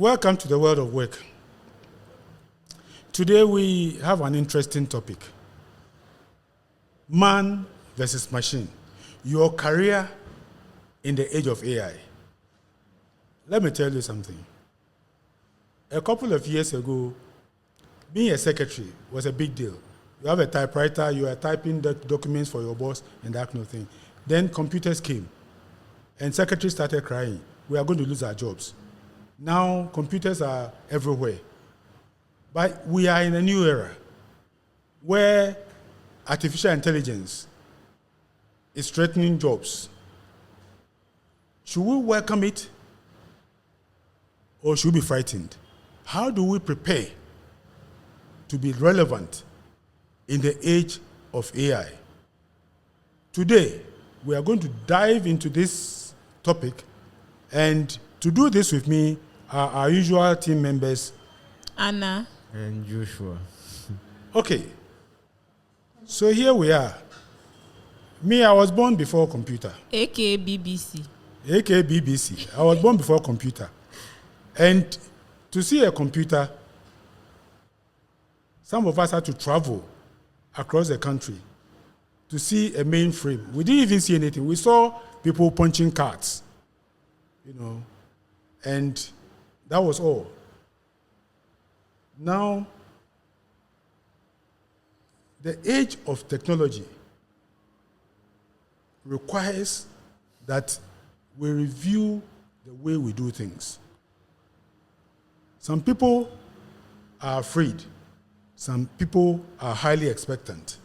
Welcome to the world of work. Today we have an interesting topic. Man versus machine. Your career in the age of AI. Let me tell you something. A couple of years ago, being a secretary was a big deal. You have a typewriter, you are typing the documents for your boss and that kind of thing. Then computers came and secretaries started crying. We are going to lose our jobs. Now computers are everywhere. But we are in a new era where artificial intelligence is threatening jobs. Should we welcome it or should we be frightened? How do we prepare to be relevant in the age of AI? Today, we are going to dive into this topic, and to do this with me are our usual team members, Anna and Joshua. Okay, so here we are. Me, I was born before computer. aka BBC. AKA BBC. I was born before computer. And to see a computer, some of us had to travel across the country to see a mainframe. We didn't even see anything. We saw people punching cards, and that was all. Now, the age of technology requires that we review the way we do things. Some people are afraid. Some people are highly expectant.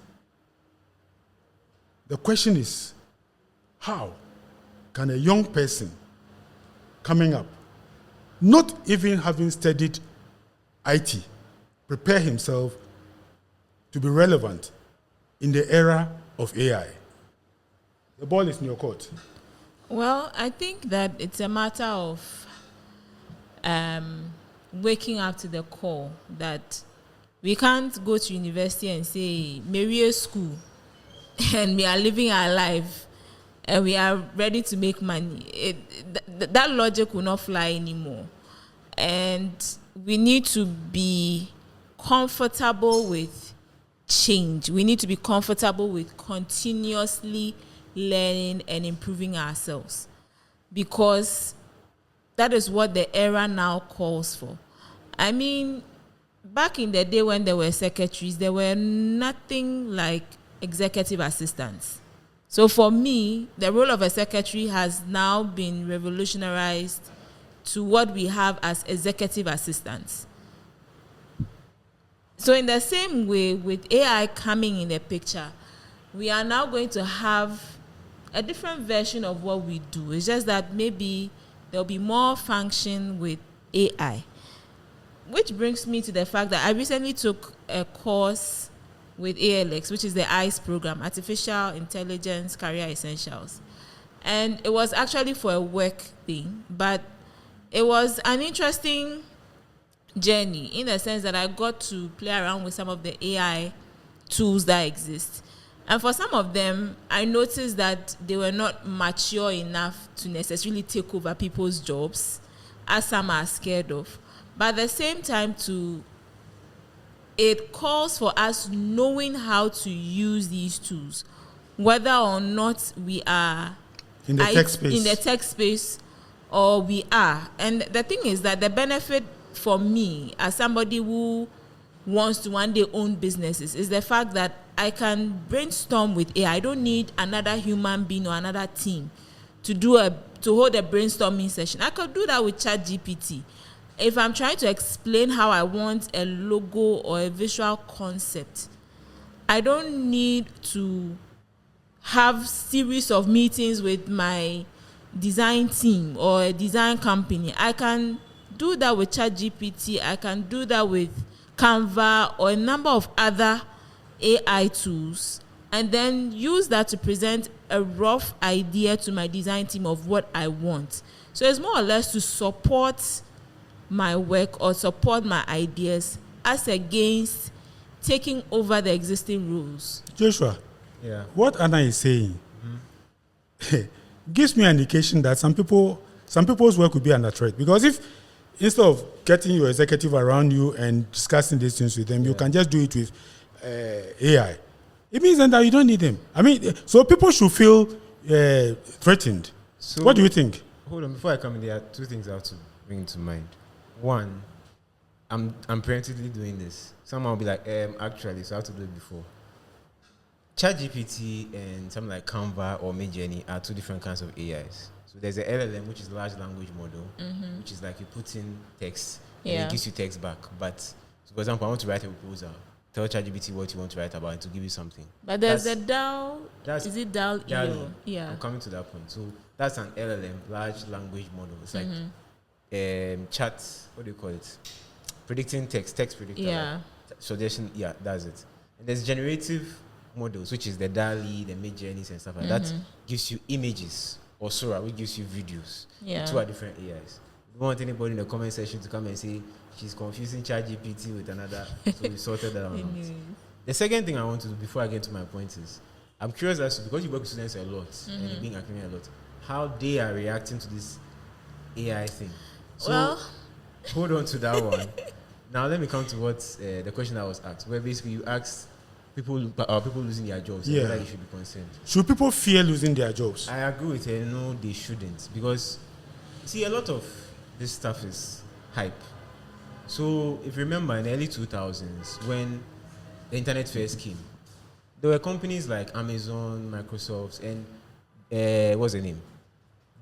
The question is, how can a young person coming up, not even having studied IT, prepare himself to be relevant in the era of AI? The ball is in your court. Well, I think that it's a matter of waking up to the call that we can't go to university and say, Maria school, and we are living our life, and we are ready to make money. That logic will not fly anymore. And we need to be comfortable with change. We need to be comfortable with continuously learning and improving ourselves, because that is what the era now calls for. I mean, back in the day when there were secretaries, there were nothing like executive assistants. So for me, the role of a secretary has now been revolutionized to what we have as executive assistants. So in the same way, with AI coming in the picture, we are now going to have a different version of what we do. It's just that maybe there'll be more function with AI. Which brings me to the fact that I recently took a course with ALX, which is the ICE program, Artificial Intelligence Career Essentials. And it was actually for a work thing, but it was an interesting journey in the sense that I got to play around with some of the AI tools that exist. And for some of them, I noticed that they were not mature enough to necessarily take over people's jobs, as some are scared of. But at the same time, it calls for us knowing how to use these tools, whether or not we are in the tech space or we are. And the thing is that the benefit for me as somebody who wants to one day own businesses is the fact that I can brainstorm with AI. I don't need another human being or another team to hold a brainstorming session. I could do that with ChatGPT. If I'm trying to explain how I want a logo or a visual concept, I don't need to have series of meetings with my design team or a design company. I can do that with ChatGPT. I can do that with Canva or a number of other AI tools, and then use that to present a rough idea to my design team of what I want. So it's more or less to support my work or support my ideas as against taking over the existing rules. Joshua, Yeah. what Anna is saying gives me an indication that some people's work will be under threat. Because instead of getting your executive around you and discussing these things with them, you can just do it with AI. It means then that you don't need them. I mean, so people should feel threatened. So what do you think? Hold on, before I come in, there are two things I have to bring to mind. One, I'm preemptively doing this. Someone will be like, actually, so I have to do it before. ChatGPT and something like Canva or Midjourney are two different kinds of AIs. So there's a LLM, which is large language model, which is like you put in text and it gives you text back. But, so for example, I want to write a proposal. Tell ChatGPT what you want to write about and to give you something. But there's a DAO. Is it DAO? Yeah. I'm coming to that point. So that's an LLM, large language model. It's like chat, what do you call it? Predicting text predictor. Yeah. Suggestion, that's it. And there's generative models, which is the DALL-E, the Midjourneys and stuff like that. Gives you images, or Sora, which gives you videos. Yeah. The two are different AIs. You don't want anybody in the comment section to come and say she's confusing ChatGPT with another, so we sorted that out. The second thing I want to do before I get to my point is, I'm curious as to, because you work with students a lot and you're being academic a lot, how they are reacting to this AI thing. So hold on to that one. Now let me come to what the question I was asked, where basically you asked people losing their jobs, whether they should be concerned. Should people fear losing their jobs? I agree with her. No, they shouldn't, because see, a lot of this stuff is hype. So if you remember in the early 2000s when the internet first came, there were companies like Amazon, Microsoft, and what's the name?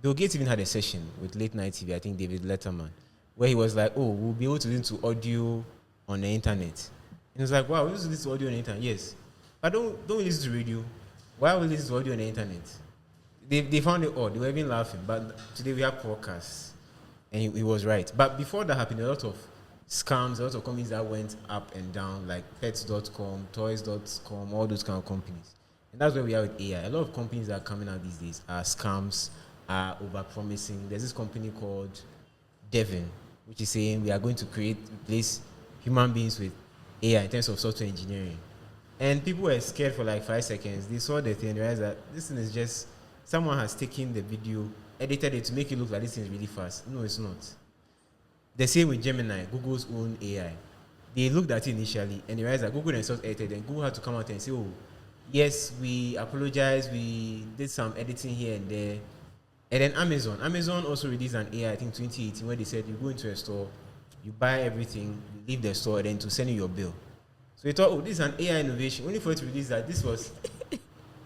Bill Gates even had a session with Late Night TV, I think David Letterman, where he was like, oh, we'll be able to listen to audio on the internet. And it's like, wow, we listen to audio on the internet. Yes. But don't listen to radio. Why would we listen to audio on the internet? They found it odd. They were even laughing. But today we have podcasts. And he was right. But before that happened, a lot of scams, a lot of companies that went up and down, like pets.com, toys.com, all those kind of companies. And that's where we are with AI. A lot of companies that are coming out these days are scams, are over-promising. There's this company called Devin, which is saying we are going to replace human beings with AI in terms of software engineering. And people were scared for like 5 seconds. They saw the thing and realized that this thing is just, someone has taken the video, edited it to make it look like this thing is really fast. No, it's not. The same with Gemini, Google's own AI. They looked at it initially and they realized that Google themselves edited, and Google had to come out and say, oh, yes, we apologize, we did some editing here and there. And then Amazon also released an AI, I think 2018, where they said you go into a store, you buy everything, you leave the store, and then to send you your bill. So we thought, oh, this is an AI innovation. Only for it to release that this was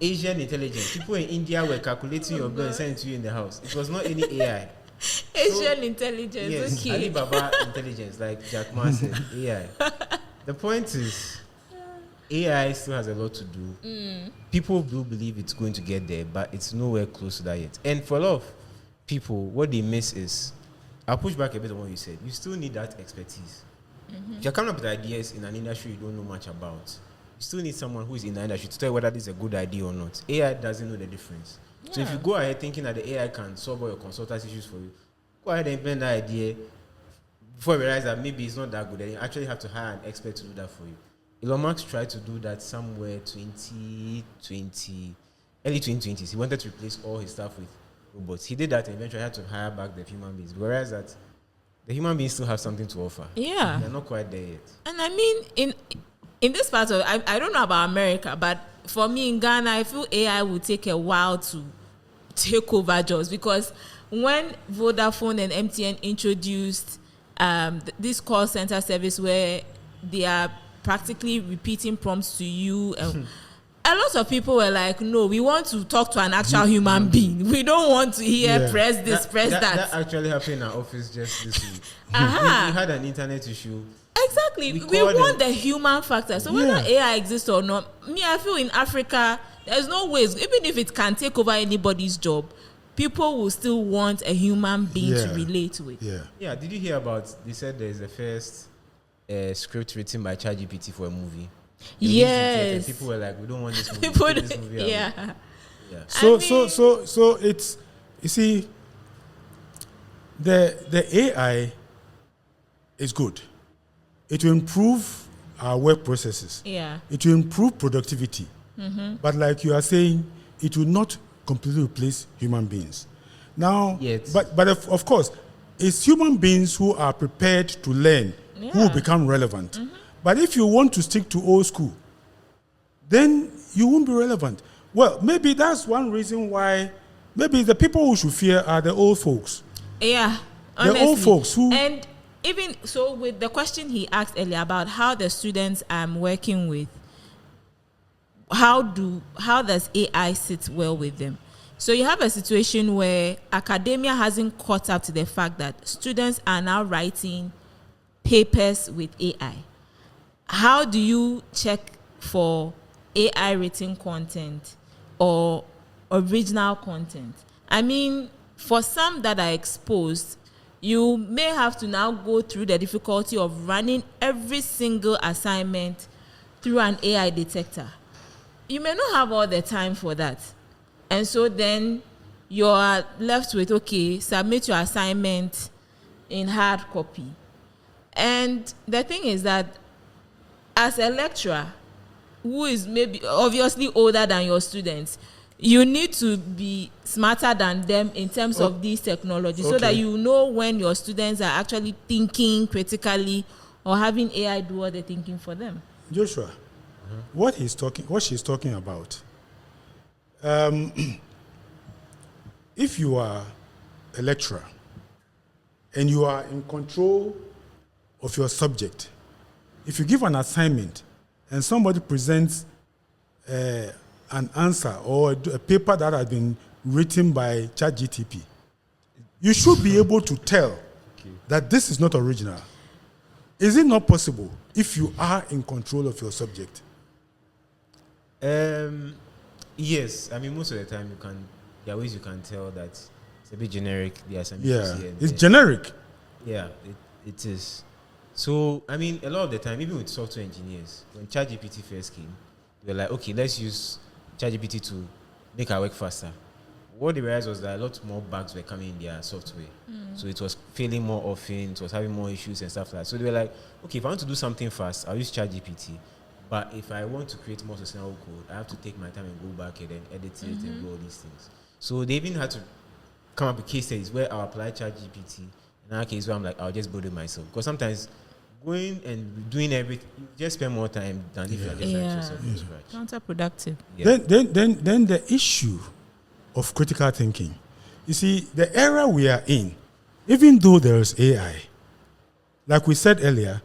Asian intelligence. People in India were calculating your bill and sending it to you in the house. It was not any AI. Asian intelligence, yes, okay. Alibaba intelligence, like Jack Ma said, AI. The point is, AI still has a lot to do. People do believe it's going to get there, but it's nowhere close to that yet. And for a lot of people, what they miss is, I'll push back a bit on what you said. You still need that expertise. If you're coming up with ideas in an industry you don't know much about, you still need someone who is in the industry to tell you whether this is a good idea or not. AI doesn't know the difference. Yeah. So if you go ahead thinking that the AI can solve all your consultants' issues for you, go ahead and implement that idea before you realize that maybe it's not that good. And you actually have to hire an expert to do that for you. Elon Musk tried to do that somewhere 2020, early 2020s. He wanted to replace all his staff with robots. He did that and eventually had to hire back the human beings. Whereas that the human beings still have something to offer. Yeah. They're not quite there yet. And I mean, in this part of, I don't know about America, but for me in Ghana, I feel AI will take a while to take over jobs, because when Vodafone and MTN introduced this call center service where they are practically repeating prompts to you, a lot of people were like, no, we want to talk to an actual human being. We don't want to hear press this, press that. That actually happened in our office just this week. We had an internet issue. Exactly. We want the human factor. So whether AI exists or not, I feel in Africa, there's no ways, even if it can take over anybody's job, people will still want a human being to relate with. Yeah, did you hear about, they said there's the first script written by ChatGPT for a movie? Yes. People were like, we don't want this movie. This movie yeah. So it's, you see, the AI is good. It will improve our work processes. Yeah. It will improve productivity. But like you are saying, it will not completely replace human beings. Now, but of course, it's human beings who are prepared to learn who Yeah. become relevant. But if you want to stick to old school, then you won't be relevant. Well, maybe that's one reason why maybe the people who should fear are the old folks. Yeah, The honestly. old folks who- And even so, with the question he asked earlier about how the students I'm working with, how does AI sit well with them? So you have a situation where academia hasn't caught up to the fact that students are now writing papers with AI. How do you check for AI written content or original content? I mean, for some that are exposed, you may have to now go through the difficulty of running every single assignment through an AI detector. You may not have all the time for that. And so then you are left with, okay, submit your assignment in hard copy. And the thing is that as a lecturer who is maybe obviously older than your students, you need to be smarter than them in terms of these technologies so that you know when your students are actually thinking critically or having AI do all the thinking for them. Joshua, what she's talking about, if you are a lecturer and you are in control of your subject, if you give an assignment and somebody presents an answer or a paper that has been written by ChatGTP, you should be able to tell that this is not original. Is it not possible if you are in control of your subject? Yes, I mean most of the time there are ways you can tell that it's a bit generic. The assignment Yeah, you see and it's then- generic. Yeah, it is. So I mean, a lot of the time, even with software engineers, when ChatGPT first came, they were like, okay, let's use ChatGPT to make our work faster. What they realized was that a lot more bugs were coming in their software. So it was failing more often, it was having more issues and stuff like that. So they were like, okay, if I want to do something fast, I'll use ChatGPT. But if I want to create more sustainable code, I have to take my time and go back and then edit it and do all these things. So they even had to come up with case studies where I'll apply ChatGPT. In our case, where I'm like, I'll just build it myself. Because sometimes going and doing everything, you just spend more time than if you're just writing yourself from scratch. Counterproductive. Yeah. Then the issue of critical thinking. You see, the era we are in, even though there is AI, like we said earlier,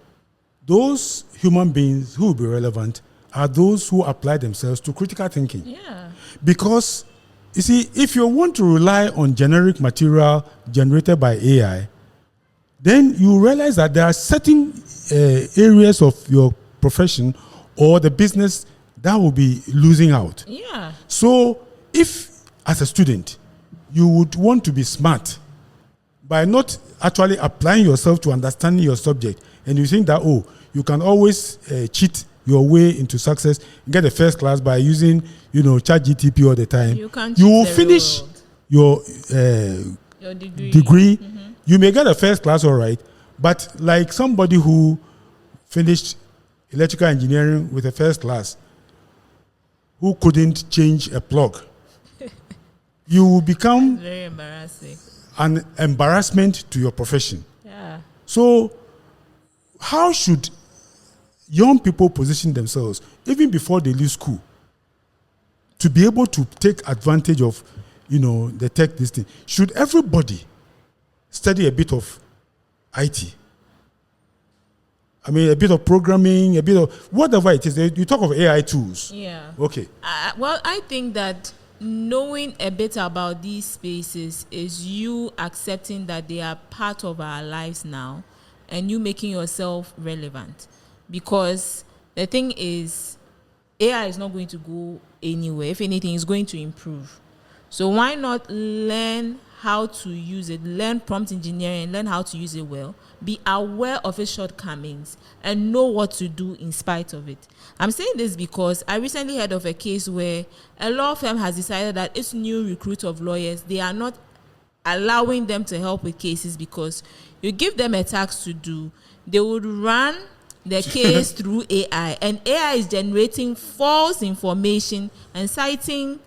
those human beings who will be relevant are those who apply themselves to critical thinking. Yeah. Because, you see, if you want to rely on generic material generated by AI, then you realize that there are certain areas of your profession or the business that will be losing out. Yeah. So, if as a student you would want to be smart by not actually applying yourself to understanding your subject, and you think that you can always cheat your way into success, get a first class by using ChatGTP all the time, You can't you cheat will the finish real your Your degree. degree. You may get a first class, all right, but like somebody who finished electrical engineering with a first class who couldn't change a plug, you will become Very embarrassing. an embarrassment to your profession. Yeah. So how should young people position themselves even before they leave school to be able to take advantage of the tech this thing? Should everybody study a bit of IT? I mean, a bit of programming, a bit of whatever it is. You talk of AI tools. Yeah. Okay. Well, I think that knowing a bit about these spaces is you accepting that they are part of our lives now and you making yourself relevant. Because the thing is, AI is not going to go anywhere. If anything, it's going to improve. So why not learn how to use it, learn prompt engineering, learn how to use it well, be aware of its shortcomings, and know what to do in spite of it. I'm saying this because I recently heard of a case where a law firm has decided that its new recruit of lawyers, they are not allowing them to help with cases because you give them a task to do, they would run the case through AI, and AI is generating false information and citing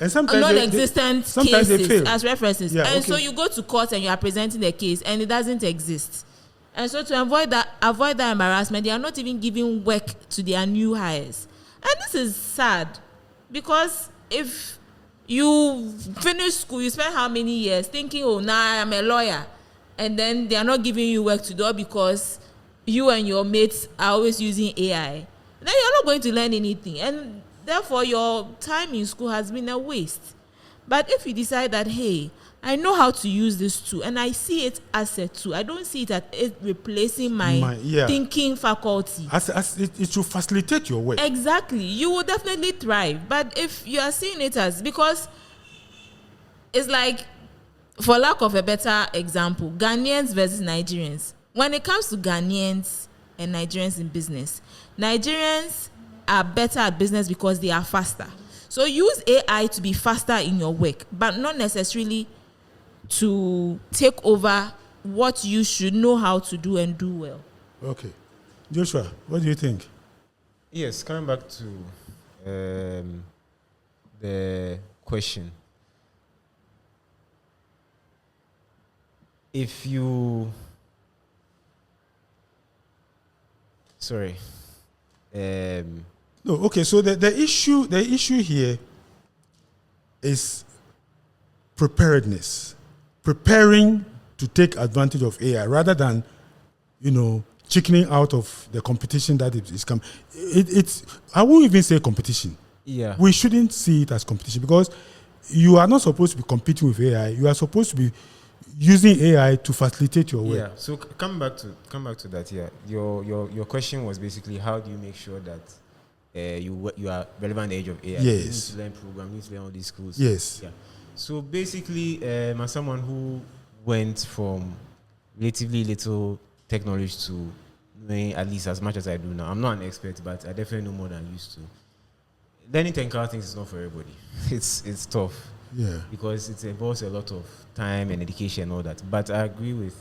And sometimes non-existent sometimes they cases fail. as references. Yeah, and okay. so you go to court and you are presenting the case and it doesn't exist. And so to avoid that embarrassment, they are not even giving work to their new hires. And this is sad, because if you finish school, you spend how many years thinking, oh, now I'm a lawyer, and then they are not giving you work to do because you and your mates are always using AI, then you're not going to learn anything, and therefore your time in school has been a waste. But if you decide that, hey, I know how to use this tool and I see it as a tool, I don't see it as it replacing my thinking faculty. As it should facilitate your work. Exactly. You will definitely thrive. But if you are seeing it as, because it's like, for lack of a better example, Ghanaians versus Nigerians. When it comes to Ghanaians and Nigerians in business, Nigerians are better at business because they are faster. So use AI to be faster in your work, but not necessarily to take over what you should know how to do and do well. Okay. Joshua, what do you think? Yes, coming back to the question. If you... Sorry. No, okay, so the issue here is preparedness. Preparing to take advantage of AI rather than, chickening out of the competition that is coming. It's I won't even say competition. Yeah. We shouldn't see it as competition, because you are not supposed to be competing with AI. You are supposed to be using AI to facilitate your work. Yeah. So come back to that. Yeah. Your question was basically, how do you make sure that you are relevant at the age of AI? Yes. You need to learn programming, you need to learn all these skills. Yes. Yeah. So basically, as someone who went from relatively little tech knowledge to knowing at least as much as I do now, I'm not an expert, but I definitely know more than I used to. Learning technical things is not for everybody. It's tough. Yeah. Because it involves a lot of time and education and all that. But I agree with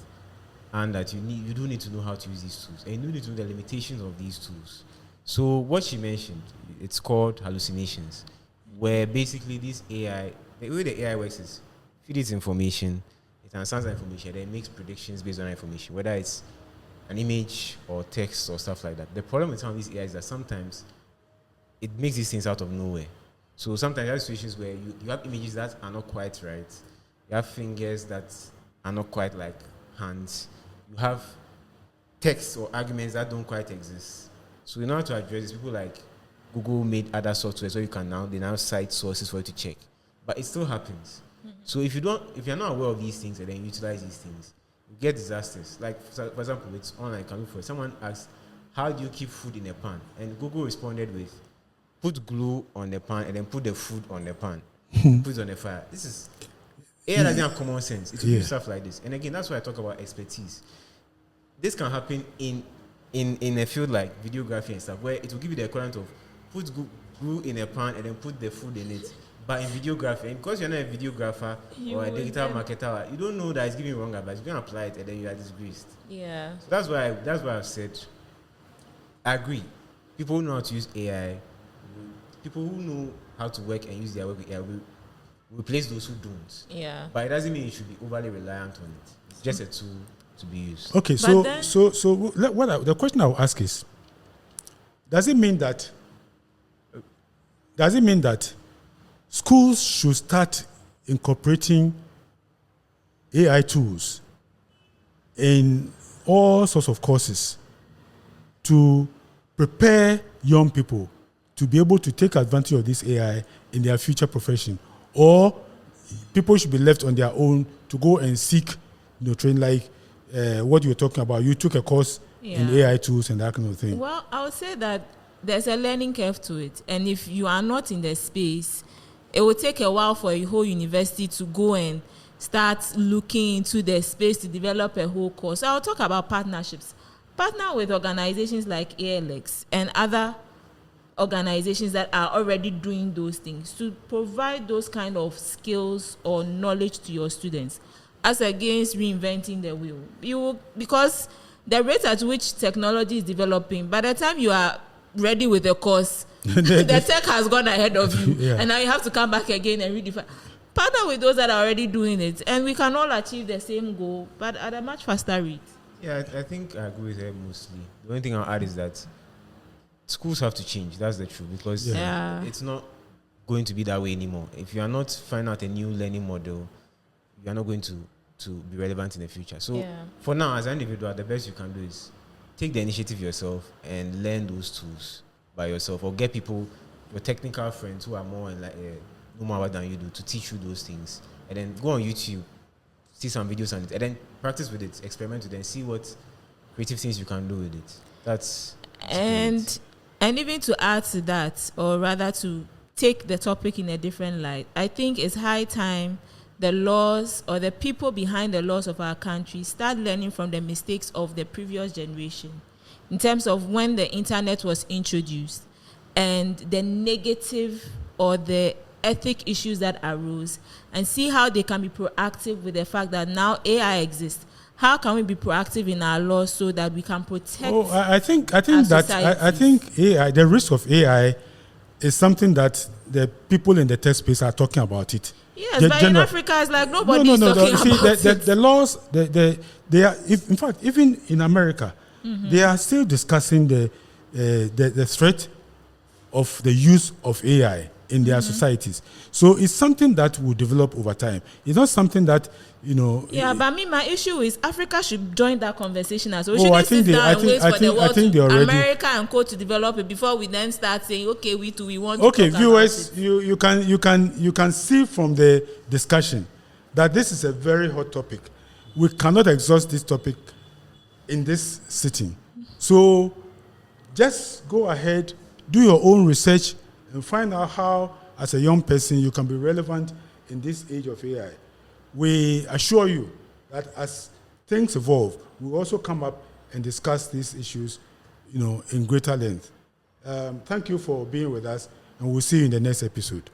Anne that you do need to know how to use these tools, and you do need to know the limitations of these tools. So what she mentioned, it's called hallucinations, where basically this AI, the way the AI works is, feed it information, it understands the information, then it makes predictions based on that information, whether it's an image or text or stuff like that. The problem with some of these AI is that sometimes it makes these things out of nowhere. So sometimes you have situations where you have images that are not quite right. You have fingers that are not quite like hands. You have texts or arguments that don't quite exist. So in order to address this, people like Google made other software so they now cite sources for you to check. But it still happens. Mm-hmm. So if you're not aware of these things and then utilize these things, you get disasters. Like for example, it's online, can look for it. Someone asked, how do you keep food in a pan? And Google responded with, put glue on the pan and then put the food on the pan. Put it on the fire. This is AI doesn't have common sense. It will do stuff like this. And again, that's why I talk about expertise. This can happen in a field like videography and stuff, where it will give you the equivalent of put glue in a pan and then put the food in it. But in videography, and because you're not a videographer or a digital marketer, you don't know that it's giving you wrong advice. You can apply it and then you are disgraced. Yeah. So that's why I've said, I agree. People who know how to use AI, people who know how to work and use their work with AI will replace those who don't. Yeah. But it doesn't mean you should be overly reliant on it. It's just a tool to be used. Okay, so the question I will ask is, does it mean that schools should start incorporating AI tools in all sorts of courses to prepare young people to be able to take advantage of this AI in their future profession? Or people should be left on their own to go and seek training, like what you were talking about? You took a course in AI tools and that kind of thing. Well, I would say that there's a learning curve to it. And if you are not in the space, it will take a while for a whole university to go and start looking into the space to develop a whole course. So I'll talk about partnerships. Partner with organizations like ALX and other organizations that are already doing those things to provide those kind of skills or knowledge to your students, as against reinventing the wheel. Because the rate at which technology is developing, by the time you are ready with the course, The tech has gone ahead of you, Yeah. and now you have to come back again and redefine. Partner with those that are already doing it, and we can all achieve the same goal, but at a much faster rate. Yeah, I think I agree with her mostly. The only thing I'll add is that schools have to change. That's the truth, because Yeah. it's not going to be that way anymore. If you are not finding out a new learning model, you are not going to be relevant in the future. So for now, as an individual, the best you can do is take the initiative yourself and learn those tools by yourself, or get people, your technical friends who are more know more than you do, to teach you those things, and then go on YouTube, see some videos on it, and then practice with it, experiment with it, and see what creative things you can do with it. That's and even to add to that, or rather to take the topic in a different light, I think it's high time the laws, or the people behind the laws of our country, start learning from the mistakes of the previous generation in terms of when the internet was introduced and the negative or the ethic issues that arose, and see how they can be proactive with the fact that now AI exists. How can we be proactive in our laws so that we can protect? Oh, I think AI, the risk of AI, is something that the people in the tech space are talking about it. Yes, but in Africa, it's like nobody is talking about it. The laws, they are. In fact, even in America, they are still discussing the threat of the use of AI in their societies. So it's something that will develop over time. It's not something that, Yeah, but my issue is Africa should join that conversation as well. We I shouldn't think sit down and wait for the world to America and Co to develop it before we then start saying, okay, we want to Okay, talk viewers, about it. you can see from the discussion that this is a very hot topic. We cannot exhaust this topic in this sitting. So just go ahead, do your own research, and find out how, as a young person, you can be relevant in this age of AI. We assure you that as things evolve, we'll also come up and discuss these issues, in greater length. Thank you for being with us, and we'll see you in the next episode.